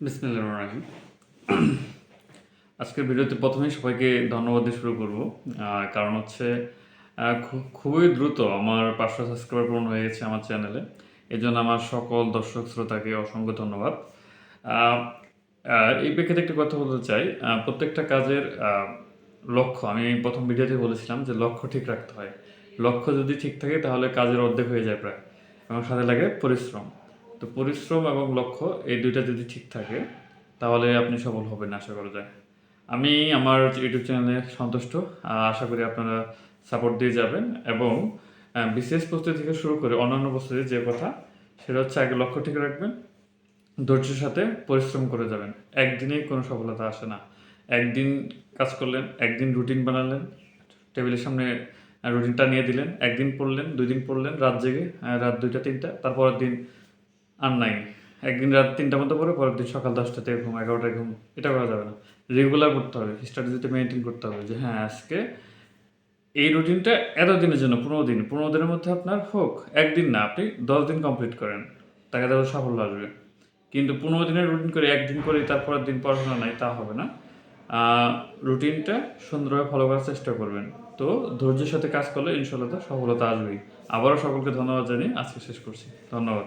বিসমিল্লাহির রহমানির রহিম। আজকের ভিডিওতে প্রথমেই সবাইকে ধন্যবাদ দিয়ে শুরু করব। কারণ হচ্ছে খুবই দ্রুত আমার 500 সাবস্ক্রাইবার পূরণ হয়ে গেছে আমার চ্যানেলে। এজন্য আমার সকল দর্শক শ্রোতাকে অসংখ্য ধন্যবাদ। আ আ এই প্রেক্ষিতে একটা কথা বলতে চাই। প্রত্যেকটা কাজের লক্ষ্য আমি প্রথম ভিডিওতে বলেছিলাম যে লক্ষ্য ঠিক রাখতে হয়। লক্ষ্য যদি ঠিক থাকে তাহলে কাজের অর্ধেক হয়ে যায় প্রায় এবং সাথে লাগে পরিশ্রম। তো পরিশ্রম এবং লক্ষ্য এই ২ টা যদি ঠিক থাকে তাহলে আপনি সফল হবেন আশা করা যায়। আমি আমার ইউটিউব চ্যানেলে সন্তুষ্ট। আশা করি আপনারা সাপোর্ট দিয়ে যাবেন এবং বিসিএস প্রস্তুতি থেকে শুরু করে অন্যান্য প্রস্তুতি যে কথা সেটা হচ্ছে আগে লক্ষ্য ঠিক রাখবেন, ধৈর্যের সাথে পরিশ্রম করে যাবেন। একদিনেই কোনো সফলতা আসে না। একদিন কাজ করলেন, একদিন রুটিন বানালেন, টেবিলের সামনে রুটিনটা নিয়ে দিলেন, একদিন পড়লেন, ২ দিন পড়লেন রাত জেগে, রাত ২টা ৩টা, তারপরের দিন আর নাই। একদিন রাত ৩টার মতো পড়ে, পরের দিন সকাল ১০টা থেকে ঘুম, ১১টায় ঘুম। এটা করা যাবে না। রেগুলার করতে হবে। স্ট্র্যাটেজিটা মেইনটেইন করতে হবে যে হ্যাঁ, আজকে এই রুটিনটা এতদিনের জন্য ১৫ দিন। ১৫ দিনের মধ্যে আপনার হোক, ১ দিন না, আপনি ১০ দিন কমপ্লিট করেন। তাকে তাহলে সাফল্য আসবে। কিন্তু ১৫ দিনের রুটিন করে ১ দিন করেই তারপরের দিন পড়াশোনা নাই, তা হবে না। আ রুটিনটা সুন্দরভাবে ফলো করার চেষ্টা করবেন। তো ধৈর্যের সাথে কাজ করলে ইনশাআল্লাহ সফলতা আসবেই। আবারও সকলকে ধন্যবাদ জানিয়ে আজকে শেষ করছি। ধন্যবাদ।